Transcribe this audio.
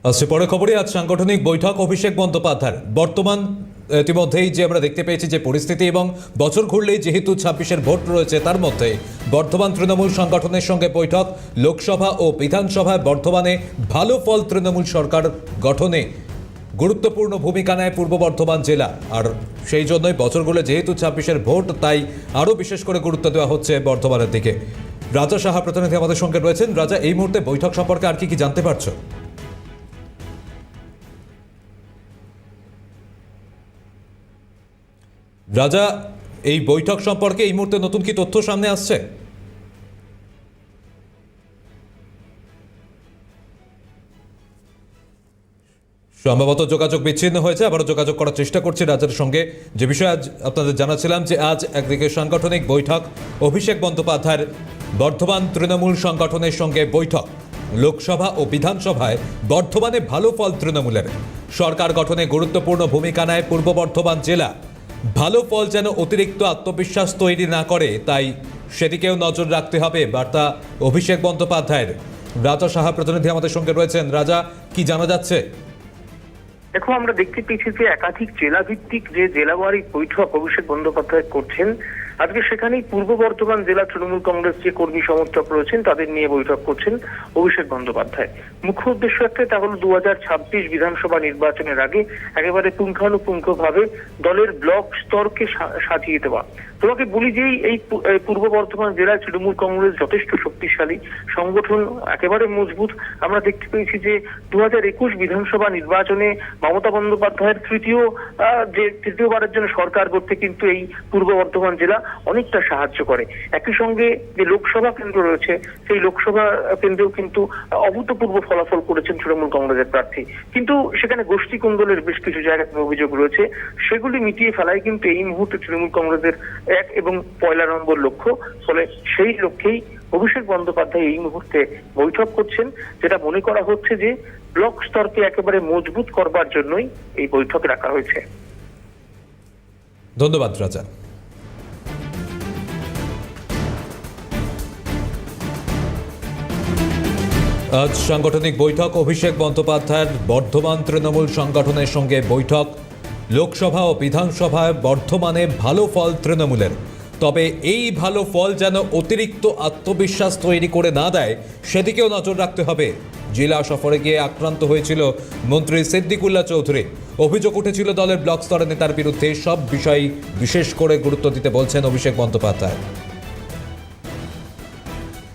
আসছে পরে খবরে আজ সাংগঠনিক বৈঠক অভিষেক বন্দ্যোপাধ্যায়ের। বর্তমান ইতিমধ্যেই যে আমরা দেখতে পেয়েছি যে পরিস্থিতি এবং বছর ঘুরলেই যেহেতু 26-এর ভোট রয়েছে, তার মধ্যে বর্ধমান তৃণমূল সংগঠনের সঙ্গে বৈঠক। লোকসভা ও বিধানসভায় বর্ধমানে ভালো ফল তৃণমূল সরকার গঠনে গুরুত্বপূর্ণ ভূমিকা নেয় পূর্ব বর্ধমান জেলা। আর সেই জন্যই বছরগুলো যেহেতু 26-এর ভোট, তাই আরও বিশেষ করে গুরুত্ব দেওয়া হচ্ছে বর্ধমানের দিকে। রাজা সাহা প্রতিনিধি আমাদের সঙ্গে রয়েছেন। রাজা, এই মুহূর্তে বৈঠক সম্পর্কে আর কি জানতে পারছো? রাজা, এই বৈঠক সম্পর্কে এই মুহূর্তে নতুন কি তথ্য সামনে আসছে? সম্ভবত যোগাযোগ বিচ্ছিন্ন হয়েছে, আবারও যোগাযোগ করার চেষ্টা করছি রাজার সঙ্গে। যে বিষয়ে আজ আপনাদের জানাচ্ছিলাম যে আজ একদিকে সাংগঠনিক বৈঠক, অভিষেক বন্দ্যোপাধ্যায়ের বর্ধমান তৃণমূল সংগঠনের সঙ্গে বৈঠক। লোকসভা ও বিধানসভায় বর্ধমানে ভালো ফল তৃণমূলের, সরকার গঠনে গুরুত্বপূর্ণ ভূমিকা নেয় পূর্ব বর্ধমান জেলা। ভালো ফল যেন অতিরিক্ত আত্মবিশ্বাস তৈরি না করে, তাই সেদিকেও নজর রাখতে হবে বার্তা অভিষেক বন্দ্যোপাধ্যায়ের। রাজা সাহা প্রতিনিধি আমাদের সঙ্গে রয়েছেন। রাজা, কি জানা যাচ্ছে? দেখো, আমরা দেখতে পেয়েছি যে একাধিক জেলা ভিত্তিক যে জেলাওয়ারি বৈঠক অভিষেক বন্দ্যোপাধ্যায় করছেন। আজকে সেখানেই পূর্ব বর্ধমান জেলা তৃণমূল কংগ্রেস যে কর্মী সমর্থক রয়েছেন তাদের নিয়ে বৈঠক করছেন অভিষেক বন্দ্যোপাধ্যায়। মুখ্য উদ্দেশ্য একটাই, তা হলো 2026 বিধানসভা নির্বাচনের আগে একেবারে পুঙ্খানুপুঙ্খভাবে দলের ব্লক স্তরকে সাজিয়ে দেওয়া। তোমাকে বলি যে এই পূর্ব বর্ধমান জেলায় তৃণমূল কংগ্রেস যথেষ্ট শক্তিশালী সংগঠন, একেবারে মজবুত। আমরা দেখতে পেয়েছি যে 2021 বিধানসভা নির্বাচনে মমতা বন্দ্যোপাধ্যায়ের তৃতীয়বারের জন্য সরকার করতে কিন্তু এই পূর্ব বর্ধমান জেলা অনেকটা সাহায্য করে। একই সঙ্গে যে লোকসভা কেন্দ্র রয়েছে, সেই লোকসভা কেন্দ্রেও কিন্তু অভূতপূর্ব ফলাফল করেছেন তৃণমূল কংগ্রেসের প্রার্থী। কিন্তু সেখানে গোষ্ঠী কোন্দলের বেশ কিছু জায়গাতে অভিযোগ রয়েছে, সেগুলি মিটিয়ে ফেলাই কিন্তু এই মুহূর্তে তৃণমূল কংগ্রেসের 1 এবং 1 নম্বর লক্ষ্য। ফলে সেই লক্ষ্যেই অভিষেক বন্দ্যোপাধ্যায় এই মুহূর্তে বৈঠক করছেন, যেটা মনে করা হচ্ছে যে ব্লক স্তরকে একেবারে মজবুত করবার জন্যই এই বৈঠক রাখা হয়েছে। ধন্যবাদ রাজা। আজ সাংগঠনিক বৈঠক অভিষেক বন্দ্যোপাধ্যায়ের বর্ধমান তৃণমূল সংগঠনের সঙ্গে বৈঠক। লোকসভা ও বিধানসভায় বর্ধমানে ভালো ফল তৃণমূলের, তবে এই ভালো ফল যেন অতিরিক্ত আত্মবিশ্বাস তৈরি করে না দেয়, সেদিকেও নজর রাখতে হবে। জেলা সফরে গিয়ে আক্রান্ত হয়েছিল মন্ত্রী সিদ্দিকুল্লাহ চৌধুরী। অভিযোগ উঠেছিল দলের ব্লক স্তরের নেতার বিরুদ্ধে। সব বিষয় বিশেষ করে গুরুত্ব দিতে বলছেন অভিষেক বন্দ্যোপাধ্যায়।